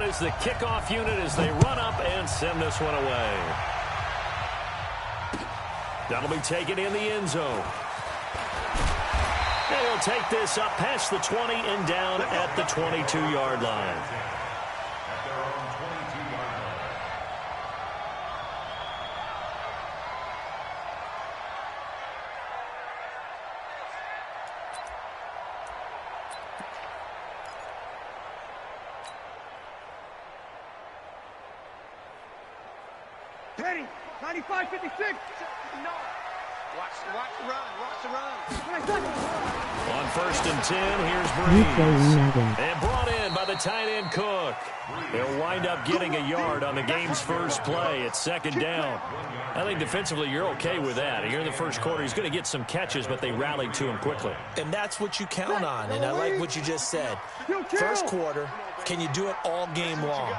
out as the kickoff unit as they run up and send this one away. That'll be taken in the end zone. And he'll take this up past the 20 and down at the 22-yard line. Ready, 95, 56. No. Watch the run. On 1st and 10, here's Breeze. And brought in by the tight end Cook. They'll wind up getting a yard on the game's first play. It's 2nd down. I think defensively you're okay with that. Here in the first quarter, he's going to get some catches, but they rallied to him quickly. And that's what you count on, and I like what you just said. First quarter, can you do it all game long?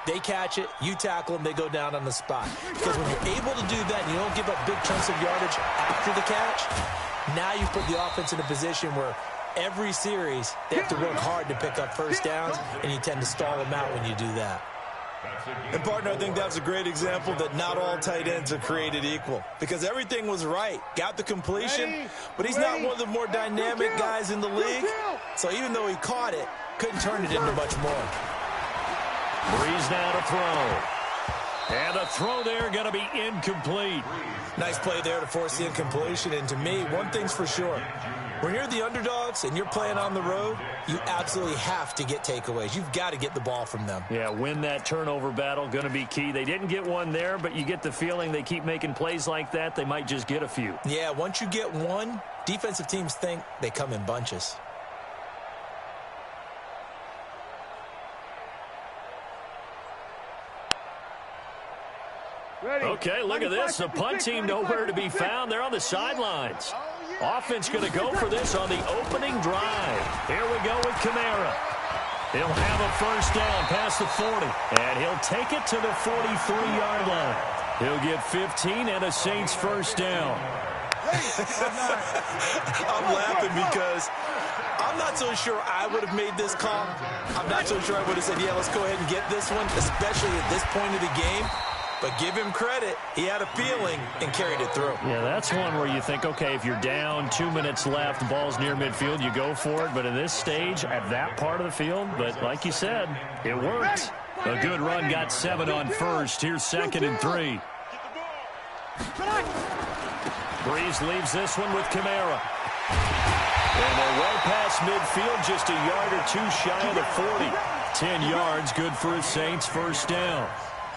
They catch it, you tackle them, they go down on the spot. Because when you're able to do that and you don't give up big chunks of yardage after the catch, now you put the offense in a position where every series they have to work hard to pick up first downs, and you tend to stall them out when you do that. And, partner, I think that's a great example that not all tight ends are created equal. Because everything was right. Got the completion, but he's not one of the more dynamic guys in the league. So even though he caught it, couldn't turn it into much more. Breeze now to throw. And the throw there going to be incomplete. Nice play there to force the incompletion. And to me, one thing's for sure. When you're the underdogs and you're playing on the road, you absolutely have to get takeaways. You've got to get the ball from them. Yeah, win that turnover battle, going to be key. They didn't get one there, but you get the feeling they keep making plays like that, they might just get a few. Yeah, once you get one, defensive teams think they come in bunches. Okay, look at this. The punt team nowhere to be found. They're on the sidelines. Offense going to go for this on the opening drive. Here we go with Kamara. He'll have a first down past the 40, and he'll take it to the 43-yard line. He'll get 15 and a Saints first down. I'm laughing because I'm not so sure I would have made this call. I'm not so sure I would have said, yeah, let's go ahead and get this one, especially at this point of the game. But give him credit. He had a feeling and carried it through. Yeah, that's one where you think, okay, if you're down, 2 minutes left, the ball's near midfield, you go for it. But in this stage, at that part of the field, but like you said, it worked. A good run got 7 on first. Here's 2nd and 3. Breeze leaves this one with Kamara. And they're well past midfield, just a yard or two shy of the 40. 10 yards, good for a Saints first down.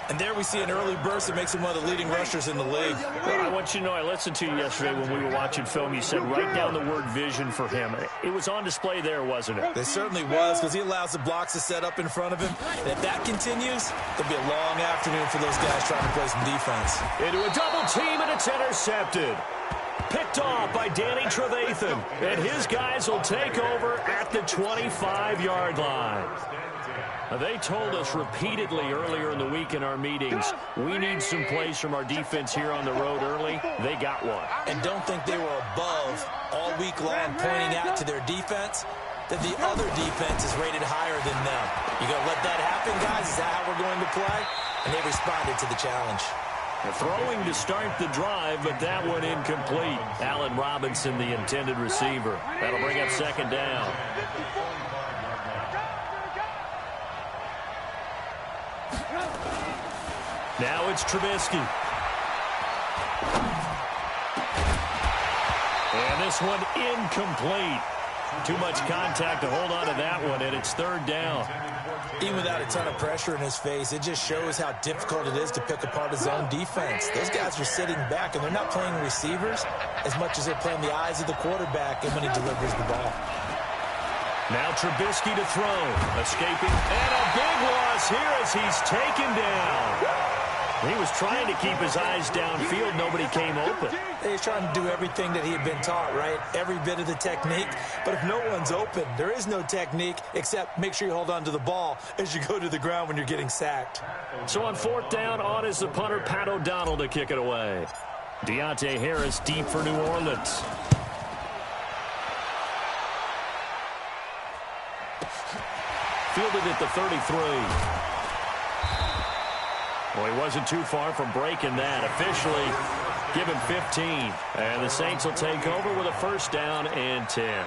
And there we see an early burst that makes him one of the leading rushers in the league. Well, I want you to know, I listened to you yesterday when we were watching film. You said write down the word vision for him. It was on display there, wasn't it? It certainly was, because he allows the blocks to set up in front of him. And if that continues, there'll be a long afternoon for those guys trying to play some defense. Into a double team, and it's intercepted. Picked off by Danny Trevathan. And his guys will take over at the 25-yard line. They told us repeatedly earlier in the week in our meetings, we need some plays from our defense here on the road early. They got one. And don't think they were above all week long pointing out to their defense that the other defense is rated higher than them. You going to let that happen, guys? Is that how we're going to play? And they responded to the challenge. Throwing to start the drive, but that one incomplete. Allen Robinson, the intended receiver. That'll bring up 2nd down. Now it's Trubisky. And this one incomplete. Too much contact to hold on to that one, and it's 3rd down. Even without a ton of pressure in his face, it just shows how difficult it is to pick apart his own defense. Those guys are sitting back, and they're not playing receivers as much as they're playing the eyes of the quarterback and when he delivers the ball. Now Trubisky to throw. Escaping. And a big loss here as he's taken down. He was trying to keep his eyes downfield. Nobody came open. He's trying to do everything that he had been taught, right? Every bit of the technique. But if no one's open, there is no technique except make sure you hold on to the ball as you go to the ground when you're getting sacked. So on 4th down, on is the punter, Pat O'Donnell, to kick it away. Deontay Harris deep for New Orleans. Fielded at the 33. Well, he wasn't too far from breaking that. Officially given 15. And the Saints will take over with a first down and 10.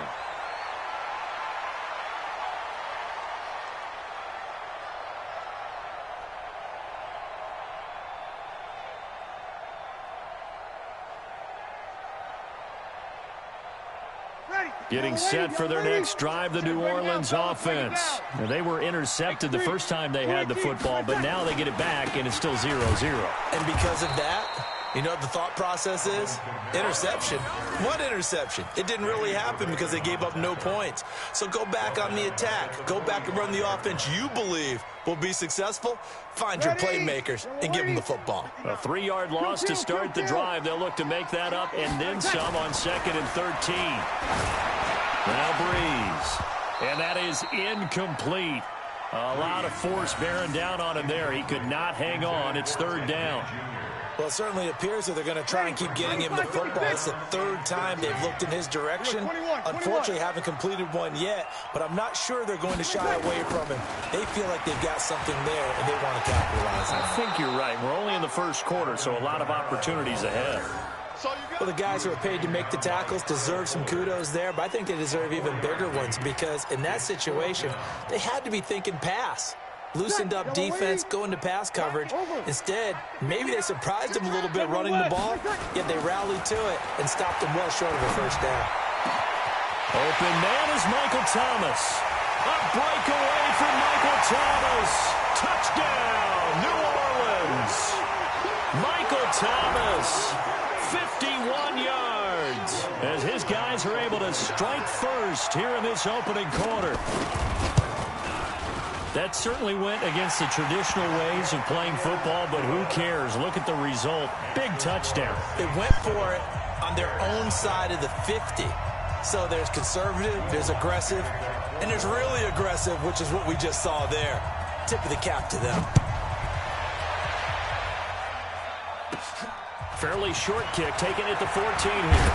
Getting set for their next drive, the New Orleans offense. And they were intercepted the first time they had the football, but now they get it back, and it's still 0-0. And because of that, you know what the thought process is? Interception. What interception? It didn't really happen because they gave up no points. So go back on the attack. Go back and run the offense you believe will be successful. Find your playmakers and give them the football. A 3-yard loss to start the drive. They'll look to make that up and then some on 2nd and 13. Now Breeze. And that is incomplete. A lot of force bearing down on him there. He could not hang on. It's 3rd down. Well, it certainly appears that they're going to try and keep getting him the football. It's the 3rd time they've looked in his direction. Unfortunately, haven't completed one yet, but I'm not sure they're going to shy away from him. They feel like they've got something there, and they want to capitalize on it. I think you're right. We're only in the first quarter, so a lot of opportunities ahead. Well, the guys who are paid to make the tackles deserve some kudos there, but I think they deserve even bigger ones because in that situation, they had to be thinking pass. Loosened up defense, going to pass coverage. Instead, maybe they surprised him a little bit running the ball, yet they rallied to it and stopped him well short of a first down. Open man is Michael Thomas. A breakaway from Michael Thomas. Touchdown, New Orleans. Michael Thomas, 51 yards, as his guys are able to strike first here in this opening quarter. That certainly went against the traditional ways of playing football, but who cares? Look at the result. Big touchdown. They went for it on their own side of the 50. So there's conservative, there's aggressive, and there's really aggressive, which is what we just saw there. Tip of the cap to them. Fairly short kick, taken at the 14 here.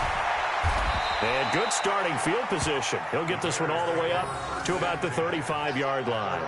And good starting field position. He'll get this one all the way up to about the 35-yard line.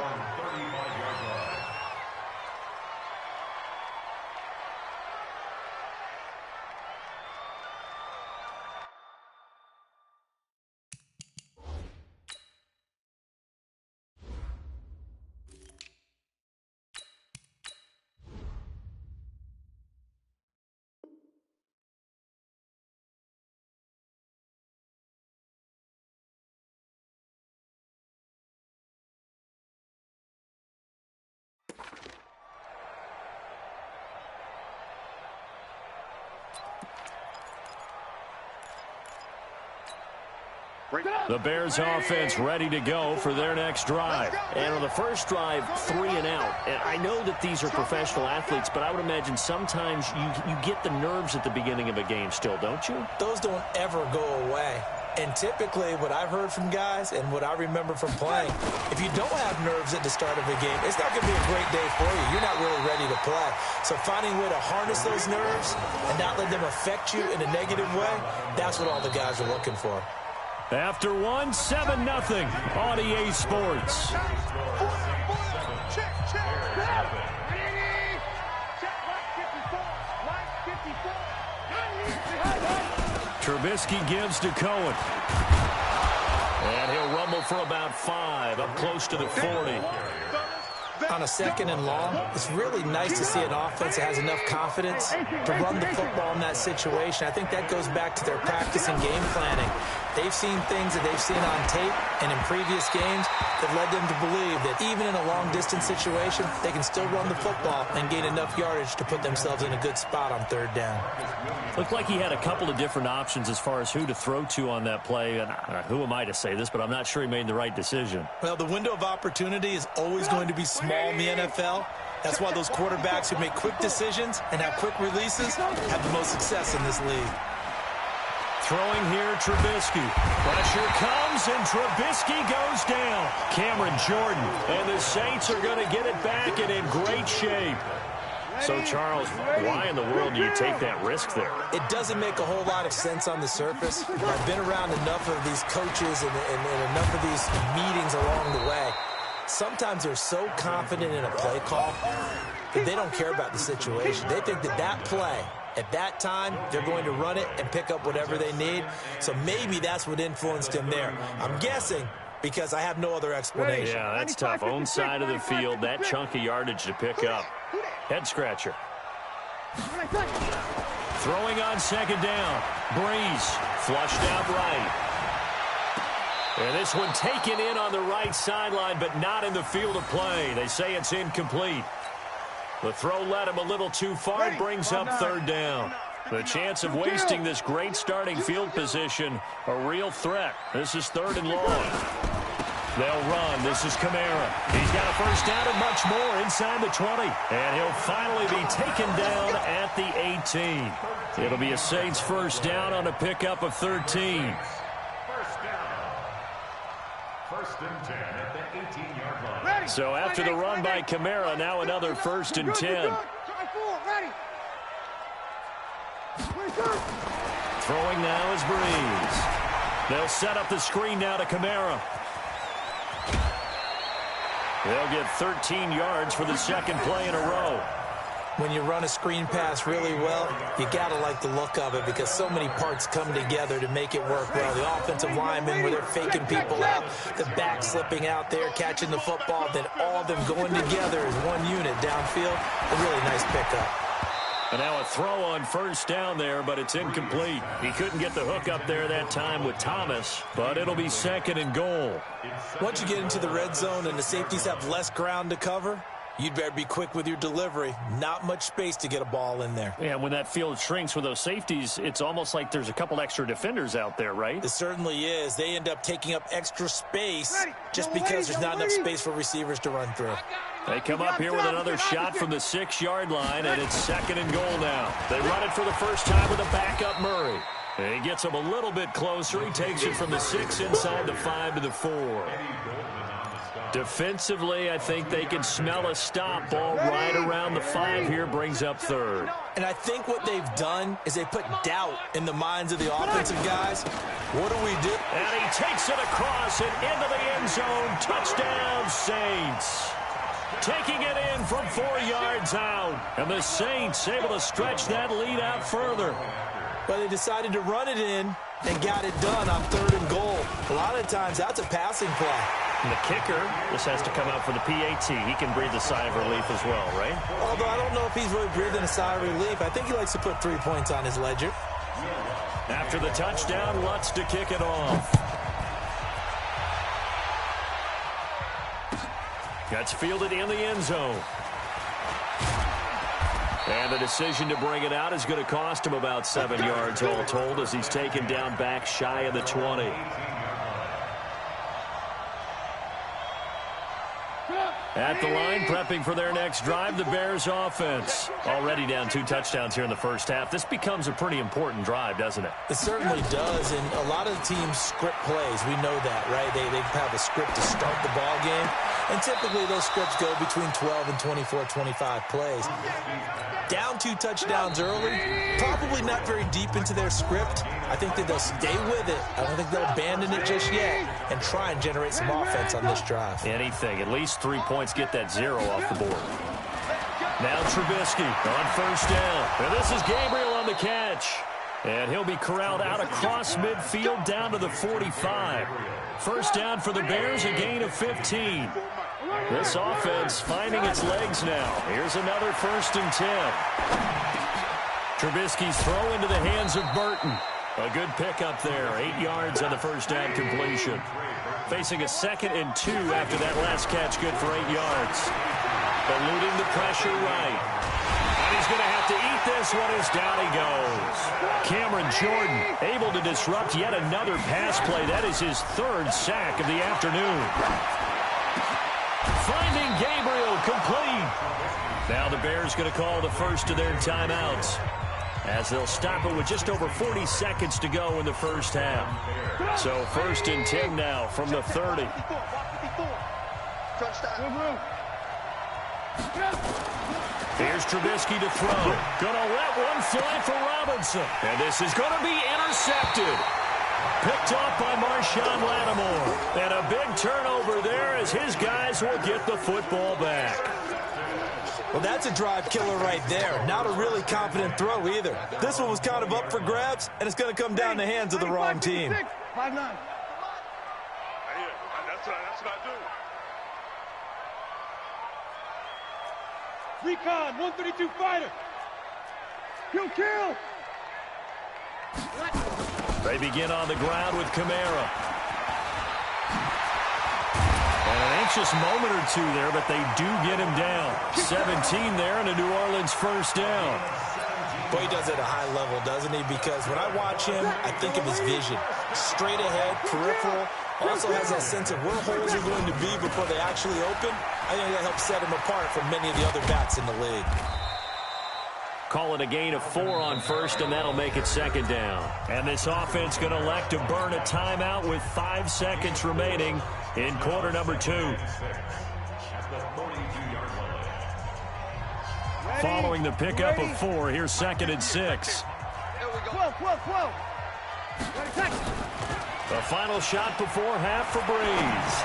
The Bears offense ready to go for their next drive. And on the first drive, 3 and out. And I know that these are professional athletes, but I would imagine sometimes you get the nerves at the beginning of a game still, don't you? Those don't ever go away. And typically what I've heard from guys and what I remember from playing, if you don't have nerves at the start of a game, it's not going to be a great day for you. You're not really ready to play. So finding a way to harness those nerves and not let them affect you in a negative way, that's what all the guys are looking for. After 7-0 on EA Sports. Trubisky gives to Cohen. And he'll rumble for about 5, up close to the 40. On a 2nd and long, it's really nice to see an offense that has enough confidence to run the football in that situation. I think that goes back to their practice and game planning. They've seen things that they've seen on tape and in previous games that led them to believe that even in a long-distance situation, they can still run the football and gain enough yardage to put themselves in a good spot on 3rd down. Looked like he had a couple of different options as far as who to throw to on that play. And who am I to say this, but I'm not sure he made the right decision. Well, the window of opportunity is always going to be small in the NFL. That's why those quarterbacks who make quick decisions and have quick releases have the most success in this league. Throwing here, Trubisky. Pressure comes, and Trubisky goes down. Cameron Jordan. And the Saints are going to get it back and in great shape. So, Charles, why in the world do you take that risk there? It doesn't make a whole lot of sense on the surface. I've been around enough of these coaches and enough of these meetings along the way. sometimes they're so confident in a play call that they don't care about the situation. They think that that play, at that time, they're going to run it and pick up whatever they need. So maybe that's what influenced him there. I'm guessing because I have no other explanation. Yeah, that's tough. Own side of the field, that chunk of yardage to pick up. Head scratcher. Throwing on second down. Breeze flushed out right. And this one taken in on the right sideline, but not in the field of play. They say it's incomplete. The throw led him a little too far. It brings up third down. The chance of wasting this great starting field position, a real threat. This is 3rd and long. They'll run. This is Kamara. He's got a first down and much more inside the 20. And he'll finally be taken down at the 18. It'll be a Saints first down on a pickup of 13. First and 10 at the 18-yard line. So after the run by Kamara, now another 1st and 10. Throwing now is Breeze. They'll set up the screen now to Kamara. They'll get 13 yards for the second play in a row. When you run a screen pass really well, you got to like the look of it because so many parts come together to make it work well. The offensive linemen, where they're faking people out, the back slipping out there, catching the football, then all of them going together as one unit downfield. A really nice pickup. And now a throw on first down there, but it's incomplete. He couldn't get the hook up there that time with Thomas, but it'll be 2nd and goal. Once you get into the red zone and the safeties have less ground to cover, you'd better be quick with your delivery. Not much space to get a ball in there. Yeah, when that field shrinks with those safeties, it's almost like there's a couple extra defenders out there, right? It certainly is. They end up taking up extra space just because there's not enough space for receivers to run through. They come up here with another shot from the 6-yard line, and it's 2nd and goal now. They run it for the first time with a backup Murray. And he gets him a little bit closer. He takes it from the 6 inside the 5 to the 4. Defensively, I think they can smell a stop. Ball right around the 5 here, brings up 3rd. And I think what they've done is they put doubt in the minds of the offensive guys. What do we do? And he takes it across and into the end zone. Touchdown, Saints. Taking it in from 4 yards out. And the Saints able to stretch that lead out further. Well, they decided to run it in and got it done on 3rd and goal. A lot of times, that's a passing play. And the kicker, this has to come out for the PAT. He can breathe a sigh of relief as well, right? Although I don't know if he's really breathing a sigh of relief. I think he likes to put 3 points on his ledger. After the touchdown, Lutz to kick it off. Gets fielded in the end zone. And the decision to bring it out is going to cost him about 7 yards all told as he's taken down back shy of the 20. At the line, prepping for their next drive, the Bears offense. Already down 2 touchdowns here in the first half. This becomes a pretty important drive, doesn't it? It certainly does, and a lot of teams script plays. We know that, right? They have a script to start the ball game, and typically those scripts go between 12 and 24, 25 plays. Down 2 touchdowns early, probably not very deep into their script. I think that they'll stay with it. I don't think they'll abandon it just yet and try and generate some offense on this drive. Anything, at least 3 points, get that 0 off the board. Now Trubisky on first down. And this is Gabriel on the catch. And he'll be corralled out across midfield down to the 45. First down for the Bears, a gain of 15. This offense finding its legs now. Here's another 1st and 10. Trubisky's throw into the hands of Burton. A good pickup there. 8 yards on the first down completion. Facing a 2nd and 2 after that last catch, good for 8 yards. Eluding the pressure right. And he's going to have to eat this one as down he goes. Cameron Jordan able to disrupt yet another pass play. That is his 3rd sack of the afternoon. Finding Gabriel complete. Now the Bears going to call the first of their timeouts as they'll stop it with just over 40 seconds to go in the first half. So 1st and 10 now from the 30. Here's Trubisky to throw. Going to let one fly for Robinson. And this is going to be intercepted. Picked off by Marshawn Lattimore. And a big turnover there as his guys will get the football back. Well, that's a drive killer right there. Not a really confident throw either. This one was kind of up for grabs, and it's going to come down the hands of the wrong team. 5-9. That's what I do. Recon, 132 fighter. Kill. They begin on the ground with Kamara. And an anxious moment or two there, but they do get him down. 17 there and a New Orleans first down. Boy, he does it at a high level, doesn't he? Because when I watch him, I think of his vision. Straight ahead, peripheral. Also has that sense of where holes are going to be before they actually open. I think that helps set him apart from many of the other backs in the league. Call it a gain of 4 on first, and that'll make it second down. And this offense going to elect to burn a timeout with 5 seconds remaining in quarter number 2. Following the pickup of 4, here's 2nd and 6. 12. The final shot before half for Breeze.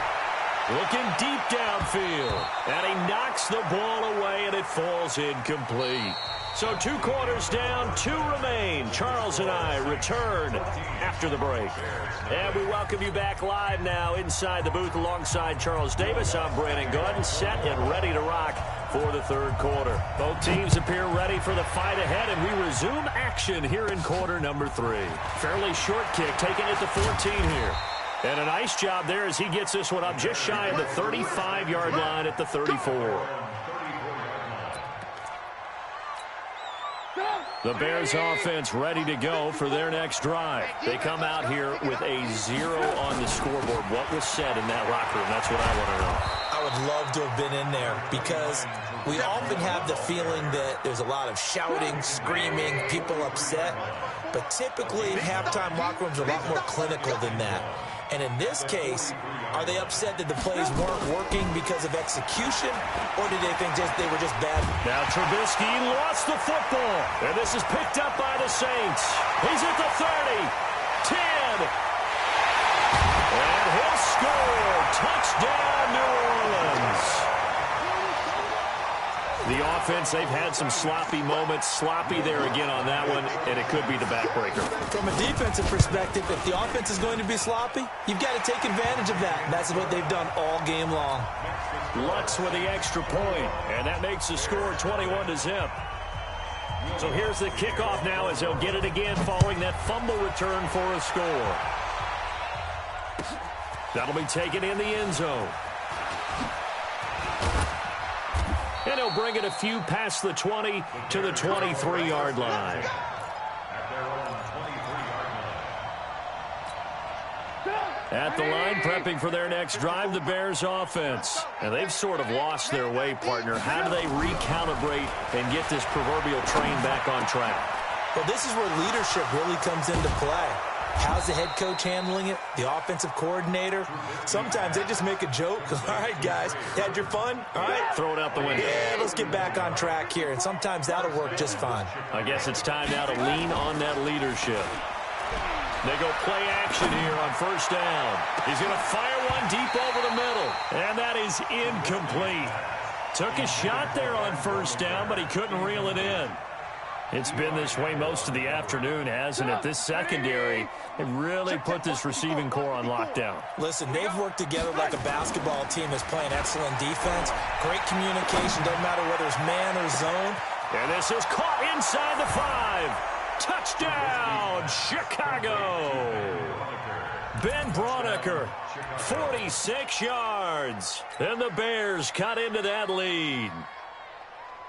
Looking deep downfield. And he knocks the ball away, and it falls incomplete. So 2 quarters down, 2 remain. Charles and I return after the break. And we welcome you back live now inside the booth alongside Charles Davis. I'm Brandon Gunn, set and ready to rock for the 3rd quarter. Both teams appear ready for the fight ahead, and we resume action here in quarter number 3. Fairly short kick, taking it to 14 here. And a nice job there as he gets this one up just shy of the 35-yard line at the 34. The Bears offense ready to go for their next drive. They come out here with a 0 on the scoreboard. What was said in that locker room? That's what I want to know. I would love to have been in there because we often have the feeling that there's a lot of shouting, screaming, people upset. But typically, halftime locker rooms are a lot more clinical than that. And in this case, are they upset that the plays weren't working because of execution, or did they think they were just bad? Now Trubisky lost the football, and this is picked up by the Saints. He's at the 30, 10, and he'll score. Touchdown, New Orleans. The offense, they've had some sloppy moments. Sloppy there again on that one, and it could be the backbreaker. From a defensive perspective, if the offense is going to be sloppy, you've got to take advantage of that. That's what they've done all game long. Lutz with the extra point, and that makes the score 21-0. So here's the kickoff now as they'll get it again following that fumble return for a score. That'll be taken in the end zone. And he'll bring it a few past the 20 to the 23-yard line. At the line, prepping for their next drive, the Bears offense. And they've sort of lost their way, partner. How do they recalibrate and get this proverbial train back on track? Well, this is where leadership really comes into play. How's the head coach handling it? The offensive coordinator? Sometimes they just make a joke. All right, guys, you had your fun? All right. Throw it out the window. Yeah, let's get back on track here. And sometimes that'll work just fine. I guess it's time now to lean on that leadership. They go play action here on first down. He's going to fire one deep over the middle. And that is incomplete. Took a shot there on first down, but he couldn't reel it in. It's been this way most of the afternoon, hasn't it? This secondary, they really put this receiving core on lockdown. Listen, they've worked together like a basketball team that's playing excellent defense. Great communication, doesn't matter whether it's man or zone. And this is caught inside the 5. Touchdown, Chicago. Ben Braunecker, 46 yards. And the Bears cut into that lead.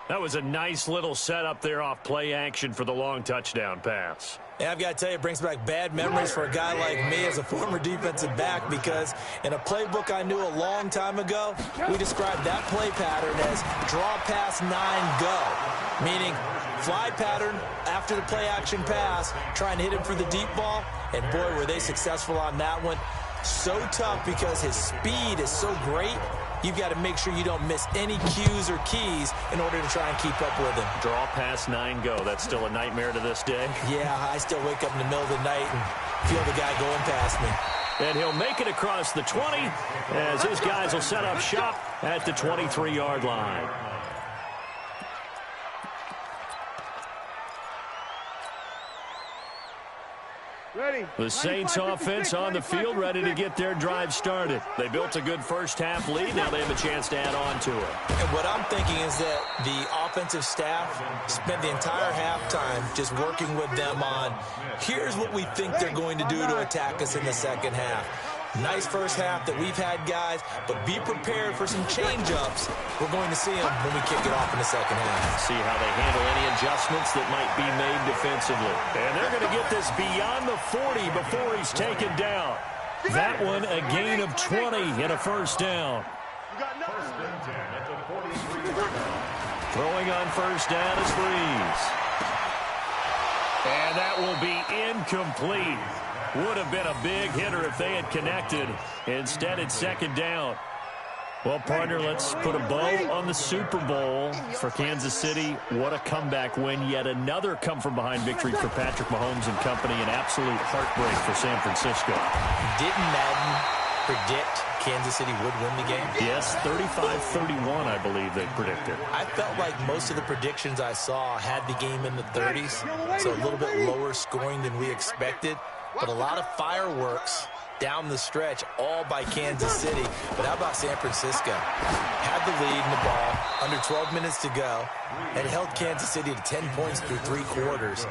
That was a nice little setup there off play action for the long touchdown pass. Yeah, I've got to tell you, it brings back bad memories for a guy like me as a former defensive back because in a playbook I knew a long time ago, we described that play pattern as draw pass 9 go, meaning fly pattern after the play action pass, trying to hit him for the deep ball, and boy, were they successful on that one. So tough because his speed is so great. you've got to make sure you don't miss any cues or keys in order to try and keep up with him. Draw past 9 go. That's still a nightmare to this day. Yeah, I still wake up in the middle of the night and feel the guy going past me. And he'll make it across the 20 as his guys will set up shop at the 23-yard line. The Saints offense on the field, ready to get their drive started. They built a good first-half lead. Now they have a chance to add on to it. And what I'm thinking is that the offensive staff spent the entire halftime just working with them on, here's what we think they're going to do to attack us in the second half. Nice first half that we've had, guys, but be prepared for some change-ups. We're going to see them when we kick it off in the second half. See how they handle any adjustments that might be made defensively. And they're going to get this beyond the 40 before he's taken down. That one, a gain of 20 and a first down. Throwing on first down is Breeze. And that will be incomplete. Would have been a big hitter if they had connected. Instead, it's second down. Well, partner, let's put a bow on the Super Bowl for Kansas City. What a comeback win. Yet another come-from-behind victory for Patrick Mahomes and company. An absolute heartbreak for San Francisco. Didn't Madden predict Kansas City would win the game? Yes, 35-31, I believe they predicted. I felt like most of the predictions I saw had the game in the 30s, so a little bit lower scoring than we expected. But a lot of fireworks down the stretch, all by Kansas City. But how about San Francisco? Had the lead in the ball, under 12 minutes to go, and held Kansas City to 10 points through 3 quarters.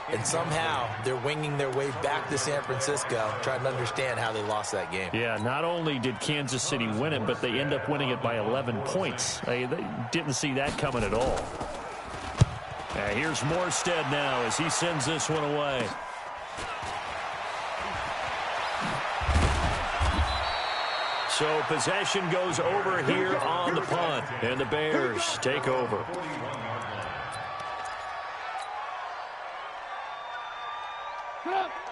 And somehow they're winging their way back to San Francisco, trying to understand how they lost that game. Yeah, not only did Kansas City win it, but they end up winning it by 11 points. They didn't see that coming at all. Here's Morstead now as he sends this one away. So possession goes over here on the punt, and the Bears take over.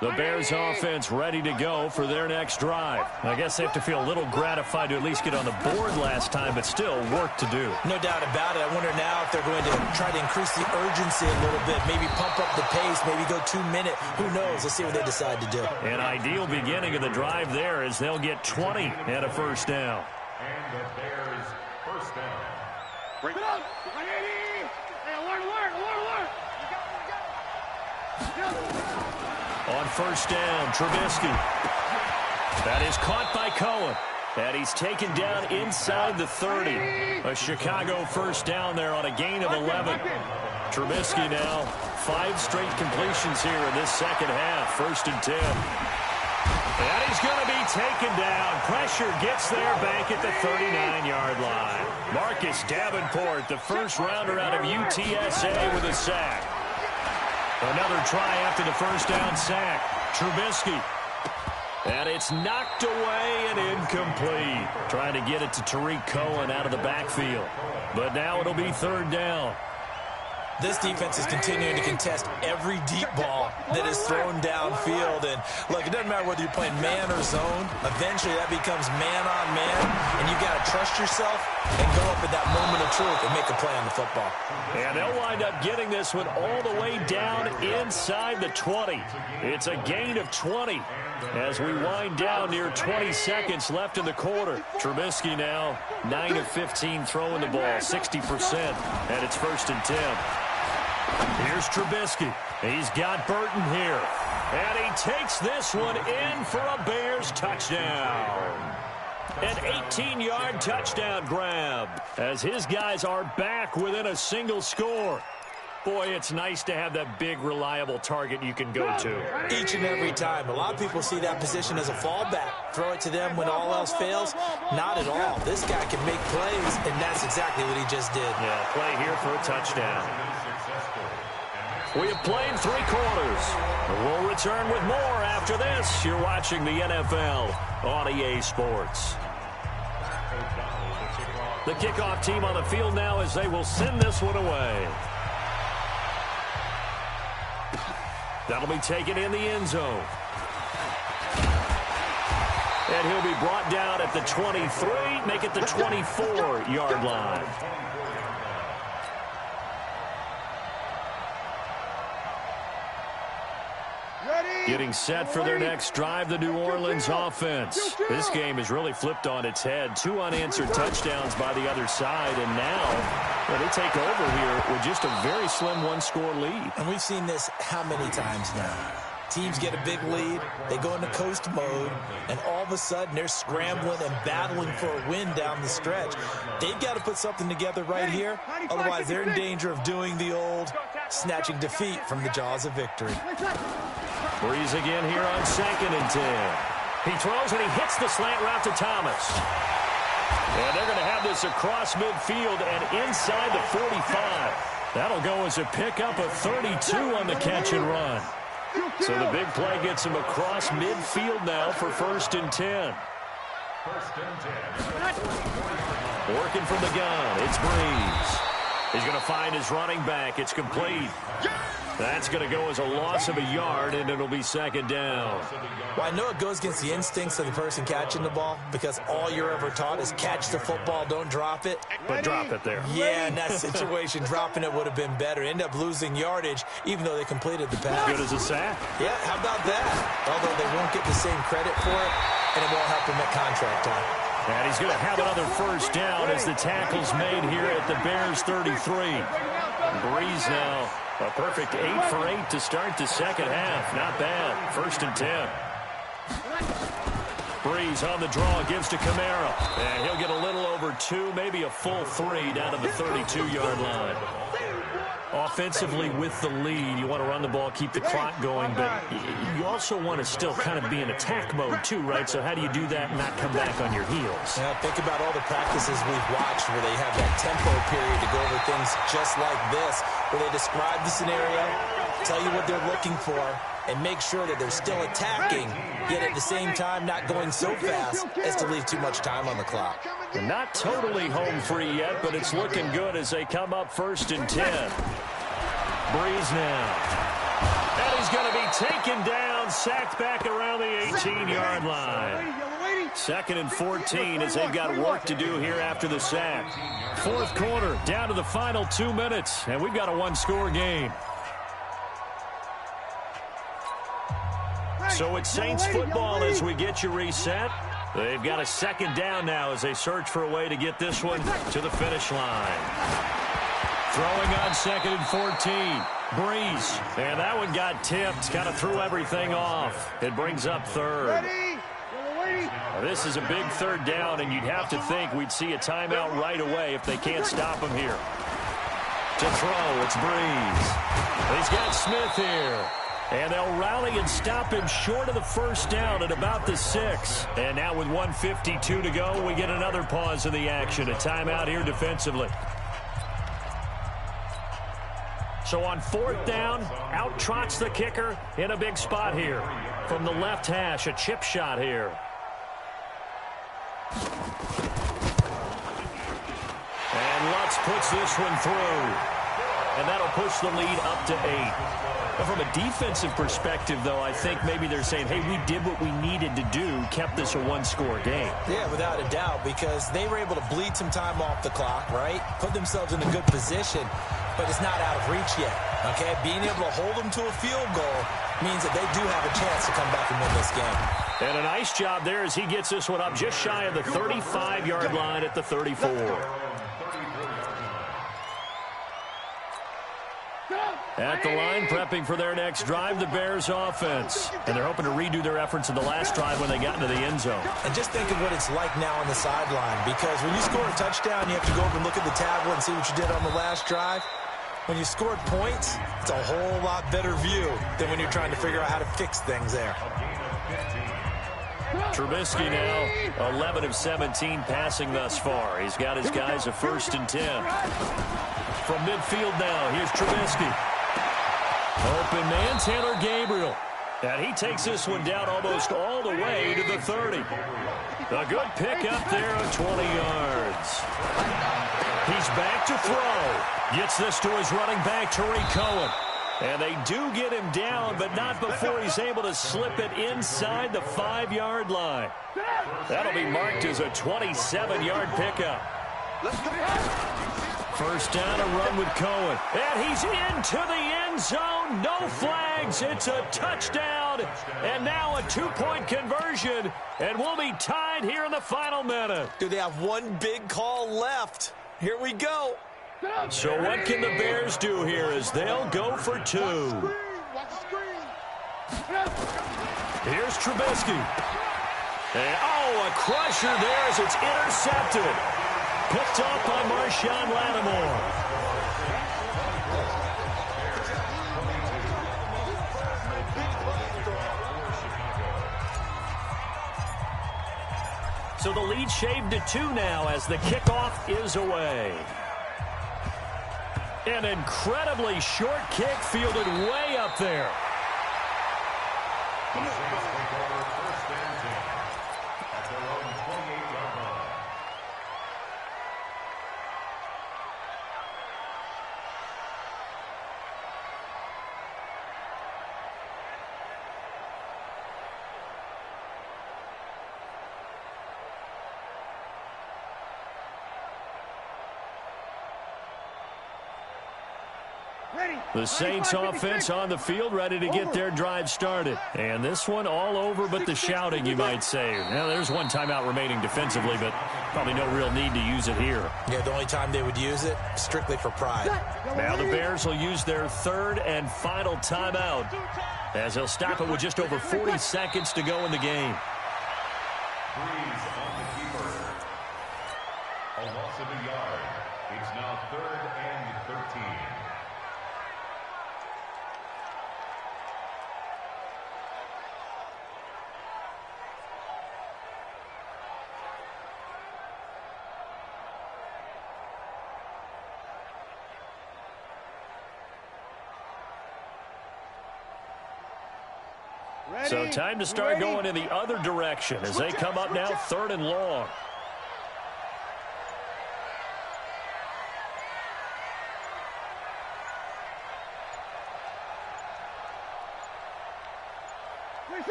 The Bears offense ready to go for their next drive. I guess they have to feel a little gratified to at least get on the board last time, but still work to do. No doubt about it. I wonder now if they're going to try to increase the urgency a little bit, maybe pump up the pace, maybe go 2 minute. Who knows? Let's see what they decide to do. An ideal beginning of the drive there as they'll get 20 and a first down. And the Bears first down. Bring it up. Hey, alert. On first down, Trubisky. That is caught by Cohen. And he's taken down inside the 30. A Chicago first down there on a gain of 11. Trubisky now 5 straight completions here in this second half. First and 10. And he's going to be taken down. Pressure gets there back at the 39-yard line. Marcus Davenport, the first rounder out of UTSA with a sack. Another try after the first down sack. Trubisky. And it's knocked away and incomplete. Trying to get it to Tariq Cohen out of the backfield. But now it'll be third down. This defense is continuing to contest every deep ball that is thrown downfield. And, look, it doesn't matter whether you're playing man or zone. Eventually, that becomes man-on-man, and you've got to trust yourself and go up at that moment of truth and make a play on the football. And they'll wind up getting this one all the way down inside the 20. It's a gain of 20 as we wind down near 20 seconds left in the quarter. Trubisky now 9 of 15 throwing the ball, 60%, and it's first and 10. Here's Trubisky. He's got Burton here. And he takes this one in for a Bears touchdown. An 18-yard touchdown grab as his guys are back within a single score. Boy, it's nice to have that big, reliable target you can go to. Each and every time. A lot of people see that position as a fallback. Throw it to them when all else fails. Not at all. This guy can make plays, and that's exactly what he just did. Yeah, play here for a touchdown. We have played 3 quarters. We'll return with more after this. You're watching the NFL on EA Sports. The kickoff team on the field now as they will send this one away. That'll be taken in the end zone. And And he'll be brought down at the 23, make it the 24-yard line. Getting set for their next drive, the New Orleans offense. This game is really flipped on its head. 2 unanswered touchdowns by the other side, and now they take over here with just a very slim one-score lead. And we've seen this how many times now? Teams get a big lead, they go into coast mode, and all of a sudden they're scrambling and battling for a win down the stretch. They've got to put something together right here, otherwise they're in danger of doing the old snatching defeat from the jaws of victory. Breeze again here on 2nd and 10. He throws and he hits the slant route to Thomas. And they're going to have this across midfield and inside the 45. That'll go as a pickup of 32 on the catch and run. So the big play gets him across midfield now for 1st and 10. 1st and 10. Working from the gun, it's Breeze. He's going to find his running back. It's complete. That's going to go as a loss of a yard, and it'll be 2nd down. Well, I know it goes against the instincts of the person catching the ball because all you're ever taught is catch the football, don't drop it. But drop it there. Yeah, in that situation, dropping it would have been better. End up losing yardage, even though they completed the pass. Good as a sack. Yeah, how about that? Although they won't get the same credit for it, and it won't help them at contract time. And he's going to have another 1st down as the tackle's made here at the Bears 33. Breeze now. A perfect 8 for 8 to start the 2nd half. Not bad. 1st and 10. Breeze on the draw, gives to Kamara. And he'll get a little over 2, maybe a full 3 down to the 32-yard line. Offensively with the lead, you want to run the ball, keep the clock going, but you also want to still kind of be in attack mode too, right? So how do you do that and not come back on your heels? Yeah, think about all the practices we've watched where they have that tempo period to go over things just like this, where they describe the scenario, tell you what they're looking for, and make sure that they're still attacking, yet at the same time not going so fast as to leave too much time on the clock. They're not totally home free yet, but it's looking good as they come up 1st and 10. Breeze now. And he's going to be taken down, sacked back around the 18-yard line. 2nd and 14 as they've got work to do here after the sack. 4th quarter, down to the final 2 minutes, and we've got a one-score game. So it's Saints football as we get you reset. They've got a 2nd down now as they search for a way to get this one to the finish line. Throwing on 2nd and 14. Breeze. And that one got tipped. Kind of threw everything off. It brings up 3rd. Now, this is a big 3rd down, and you'd have to think we'd see a timeout right away if they can't stop him here. To throw, it's Breeze. He's got Smith here. And they'll rally and stop him short of the 1st down at about the 6. And now with 1:52 to go, we get another pause in the action. A timeout here defensively. So on 4th down, out trots the kicker in a big spot here. From the left hash, a chip shot here. And Lutz puts this one through. And that'll push the lead up to 8. But from a defensive perspective, though, I think maybe they're saying, hey, we did what we needed to do, kept this a one-score game. Yeah, without a doubt, because they were able to bleed some time off the clock, right? Put themselves in a good position, but it's not out of reach yet, okay? Being able to hold them to a field goal means that they do have a chance to come back and win this game. And a nice job there as he gets this one up just shy of the 35-yard line at the 34. At the line, prepping for their next drive, the Bears offense. And they're hoping to redo their efforts in the last drive when they got into the end zone. And just think of what it's like now on the sideline, because when you score a touchdown, you have to go over and look at the tablet and see what you did on the last drive. When you scored points, it's a whole lot better view than when you're trying to figure out how to fix things there. Trubisky now 11 of 17 passing thus far. He's got his guys a 1st and 10. From midfield now, here's Trubisky. Open man, Taylor Gabriel. And he takes this one down almost all the way to the 30. A good pickup there of 20 yards. He's back to throw. Gets this to his running back, Tariq Cohen. And they do get him down, but not before he's able to slip it inside the 5-yard line. That'll be marked as a 27-yard pickup. First down, a run with Cohen. And he's into the end zone. No flags. It's a touchdown. And now a 2-point conversion. And we'll be tied here in the final minute. Do they have one big call left? Here we go. So what can the Bears do here as they'll go for 2? Here's Trubisky. And, oh, a crusher there as it's intercepted. Picked off by Marshawn Lattimore. So the lead shaved to 2 now as the kickoff is away. An incredibly short kick fielded way up there. The Saints offense on the field, ready to get their drive started. And this one all over but the shouting, you might say. Now, there's one timeout remaining defensively, but probably no real need to use it here. Yeah, the only time they would use it, strictly for pride. Now the Bears will use their 3rd and final timeout as they'll stop it with just over 40 seconds to go in the game. Breeze on the keeper. A loss of a yard. It's now 3rd and 13. So time to start going in the other direction as they come up now 3rd and long.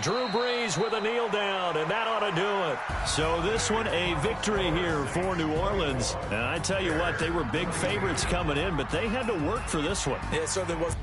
Drew Brees with a kneel down, and that ought to do it. So this one, a victory here for New Orleans. And I tell you what, they were big favorites coming in, but they had to work for this one. Yeah, so there was...